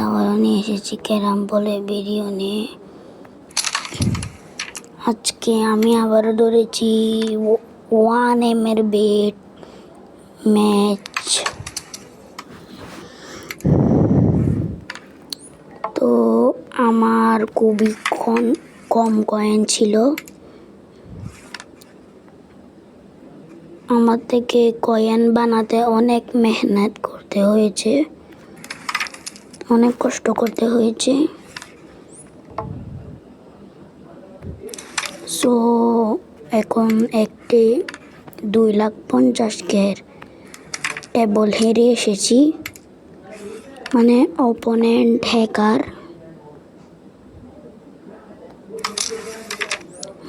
আবারও নিয়ে এসেছি ক্যারাম বলে ভিডিও নিয়ে। আজকে আমি আবারও ধরেছি 1M এর বেট ম্যাচ। তো আমার খুবই কম কয়েন ছিল। আমার থেকে কয়েন বানাতে অনেক মেহনত করতে হয়েছে, অনেক কষ্ট করতে হয়েছে। সো এখন একটি 2,50,000 টেবল হেরে এসেছি, মানে অপোনেন্ট হ্যাকার।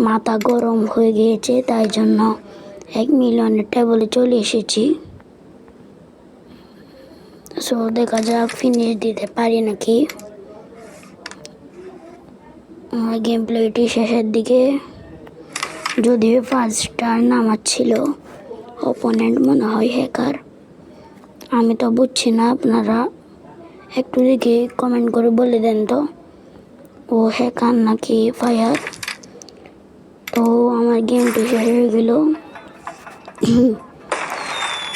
মাথা গরম হয়ে গিয়েছে, তাই জন্য 1 মিলিয়নের টেবলে চলে এসেছি। সো দেখা যাক ফিনিশ দিতে পারি নাকি। আমার গেম প্লেটি শেষের দিকে, যদিও ফার্স্ট টার্ন আমার ছিল, অপোনেন্ট মনে হয় হ্যাকার। আমি তো বুঝছি না, আপনারা একটু দেখে কমেন্ট করে বলে দেন তো ও হ্যাকার নাকি ফায়ার। তো আমার গেমটি শেষ হয়ে গেল।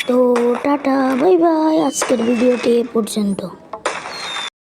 তো টাটা বাই বাই, আজকের ভিডিওটি এ পর্যন্ত।